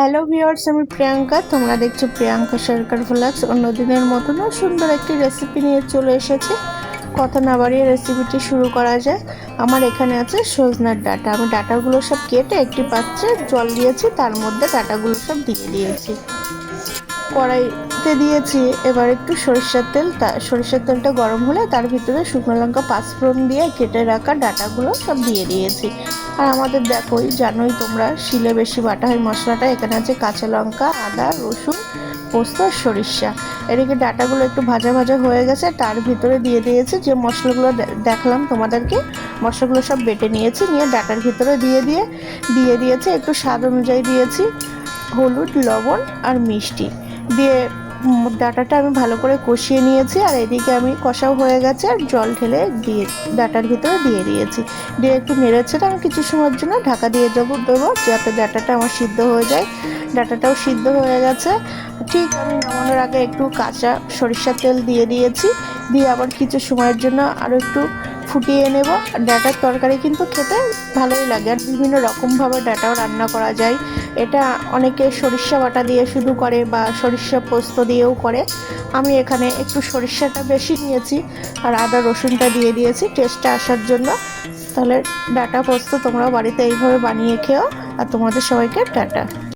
Hello viewers, আমি প্রিয়াঙ্কা। তোমরা দেখছো প্রিয়াঙ্কা সরকার ভ্লগস। অন্যদিনের মতনও সুন্দর একটি রেসিপি নিয়ে চলে এসেছি। কথা না বাড়িয়ে রেসিপিটি শুরু করা যায়। আমার এখানে আছে সজনার ডাঁটা। আমি ডাঁটাগুলো সব কেটে একটি পাত্রে জল দিয়েছি, তার মধ্যে ডাঁটাগুলো সব দিয়ে দিয়েছি। কড়াইতে দিয়েছি এবার একটু সরিষার তেল। সরিষার তেলটা গরম হলে তার ভিতরে শুকনো লঙ্কা পাঁচফোড়ন দিয়ে কেটে রাখা ডাঁটাগুলো সব দিয়ে দিয়েছি। আর আমাদের দেখোই, জানোই তোমরা, শিলে বেশি বাটা হয় মশলাটা। এখানে আছে কাঁচা লঙ্কা, আদা, রসুন, পোস্ত আর সরিষা। এদিকে ডাঁটাগুলো একটু ভাজা ভাজা হয়ে গেছে, তার ভিতরে দিয়ে দিয়েছি যে মশলাগুলো দেখালাম তোমাদেরকে। মশলাগুলো সব বেটে নিয়েছি, নিয়ে ডাঁটার ভিতরে দিয়ে দিয়েছি একটু স্বাদ অনুযায়ী দিয়েছি হলুদ, লবণ আর মিষ্টি দিয়ে ডাঁটাটা আমি ভালো করে কষিয়ে নিয়েছি। আর এদিকে আমি কষাও হয়ে গেছে, আর জল ঢেলে দিয়ে ডাঁটার ভিতরে দিয়ে দিয়েছি। দিয়ে একটু নেড়েছে, আমি কিছু সময়ের জন্য ঢাকা দিয়ে দেবো যাতে ডাঁটাটা আমার সিদ্ধ হয়ে যায়। ডাঁটাটাও সিদ্ধ হয়ে গেছে। ঠিক আমি নামানোর আগে একটু কাঁচা সরিষার তেল দিয়ে দিয়েছি। দিয়ে আবার কিছু সময়ের জন্য আরও একটু ফুটিয়ে নেব। ডাঁটার তরকারি কিন্তু খেতে ভালোই লাগে, আর বিভিন্ন রকমভাবে ডাঁটাও রান্না করা যায়। এটা অনেকে সরিষা বাটা দিয়ে শুধু করে, বা সরিষা পোস্ত দিয়েও করে। আমি এখানে একটু সরিষাটা বেশি নিয়েছি, আর আদা রসুনটা দিয়ে দিয়েছি টেস্টটা আসার জন্য। তাহলে ডাঁটা পোস্ত তোমরাও বাড়িতে এইভাবে বানিয়ে খেও। আর তোমাদের সবাইকে টাটা।